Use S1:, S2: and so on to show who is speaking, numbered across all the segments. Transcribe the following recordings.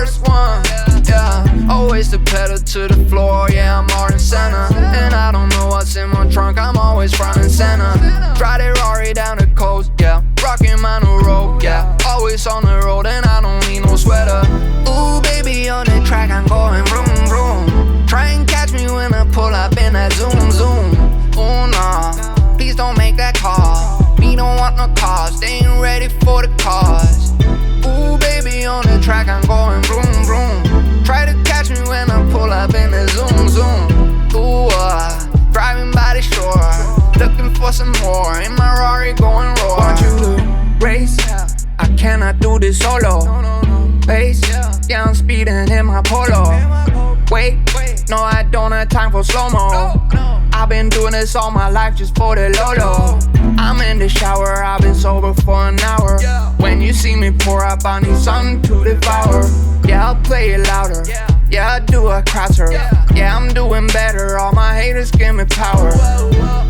S1: first one. Yeah, always the pedal to the floor. Yeah, I'm more than center. And I don't know what's in my trunk, I'm always front and center. Drive the Rari down the coast, yeah. Rocking my new rope, yeah. Always on the road and I don't need no sweater. Ooh, baby, on the track I'm going vroom, vroom. Try and catch me when I pull up in that zoom, zoom. Ooh, nah, please don't make that call. Me don't want no cars, they ain't ready for the cars. Ooh, baby, on the track I'm going vroom, vroom. Try to catch me when I pull up in the zoom, zoom. Ooh, driving by the shore, looking for some more. In my Rari going roar. Want you to race? I cannot do this solo. Pace, yeah, I'm speeding in my Polo. Wait, no, I don't have time for slow-mo. I've been doing this all my life just for the Lolo. I'm in the shower, I've been sober for an hour. When you see me pour up, I need something to devour. Yeah, I'll play it louder. Yeah, I do a crosser. Yeah, I'm doing better, all my haters give me power.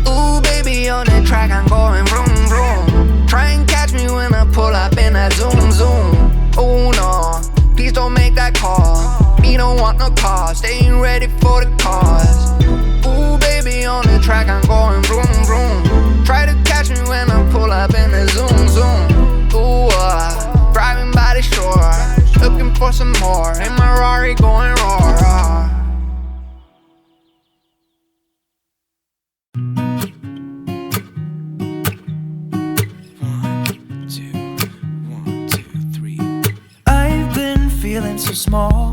S1: Ooh, baby, on the track I'm going vroom, vroom. Try and catch me when I pull up in that zoom, zoom. Ooh, no, please don't make that call. Me don't want no cars, they ain't ready for the cars. Ooh, baby, on the track I'm going vroom, vroom. Try to catch me when I pull up in the zoom, zoom. Ooh, driving by the shore, looking for some more. In my Rari going roar.
S2: Feeling so small,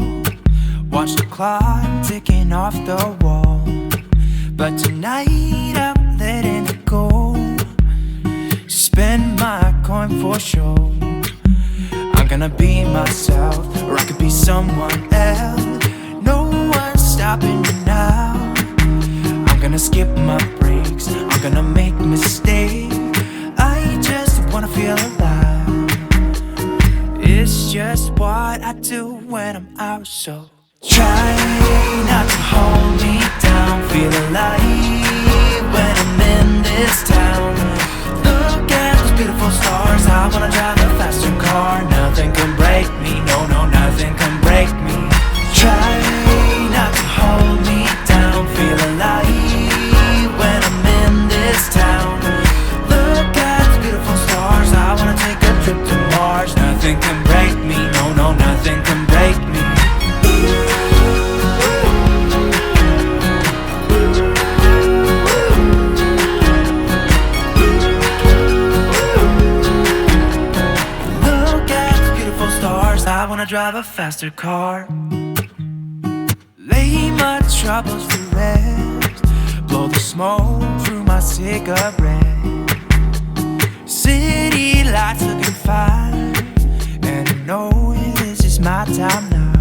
S2: watch the clock ticking off the wall. But tonight I'm letting it go. Spend my coin for sure. I'm gonna be myself, or I could be someone else. No one's stopping me now. I'm gonna skip my breaks, I'm gonna make mistakes. I just wanna feel alive. It's just what I do when I'm out, so try not to hold me down. Feel alive when I'm in this town. Look at those beautiful stars, I wanna drive a faster car. Nothing can break me, no, no, nothing can break me. Try not to hold me down. Feel alive when I'm in this town. Look at those beautiful stars, I wanna take a trip to Mars. Nothing can break me, no, no, nothing can break me. Look at the beautiful stars, I wanna drive a faster car. Lay my troubles to rest, blow the smoke through my cigarette. City lights looking fine, and I know this is my time now.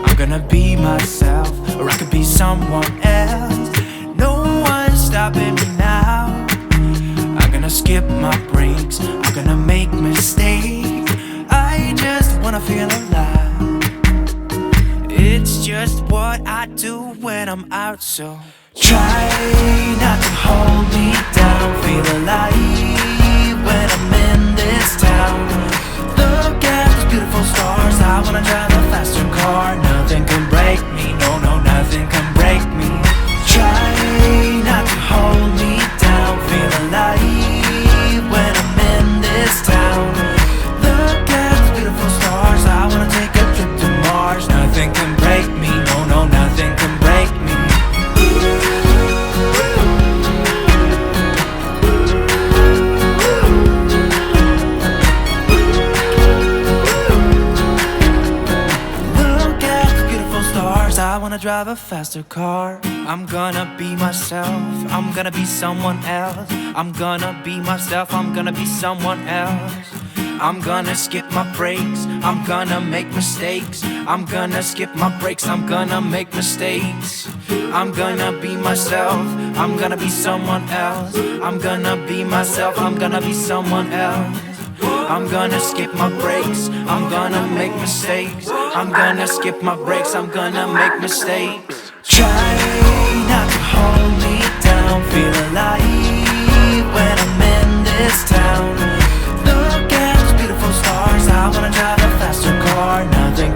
S2: I'm gonna be myself, or I could be someone else. No one's stopping me now. I'm gonna skip my breaks, I'm gonna make mistakes. I just wanna feel alive. It's just what I do when I'm out, so try not to hold me down. Feel alive when I'm in this town. Look at those beautiful stars, I wanna drive a faster car. Nothing can break me, no, no, nothing can break me. Try not to hold me down. Feel alive when I'm in this town. Look at those beautiful stars, I wanna take a trip to Mars. Nothing can break me, no, no, nothing can break me. I wanna drive a faster car. I'm gonna be myself, I'm gonna be someone else. I'm gonna be myself, I'm gonna be someone else. I'm gonna skip my breaks, I'm gonna make mistakes. I'm gonna skip my breaks, I'm gonna make mistakes. I'm gonna be myself, I'm gonna be someone else. I'm gonna be myself, I'm gonna be someone else. I'm gonna skip my breaks, I'm gonna make mistakes. I'm gonna skip my breaks, I'm gonna make mistakes. Try not to hold me down. Feel alive when I'm in this town. Look at those beautiful stars, I wanna drive a faster car. Nothing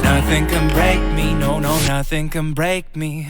S2: Nothing can break me, no, no, nothing can break me.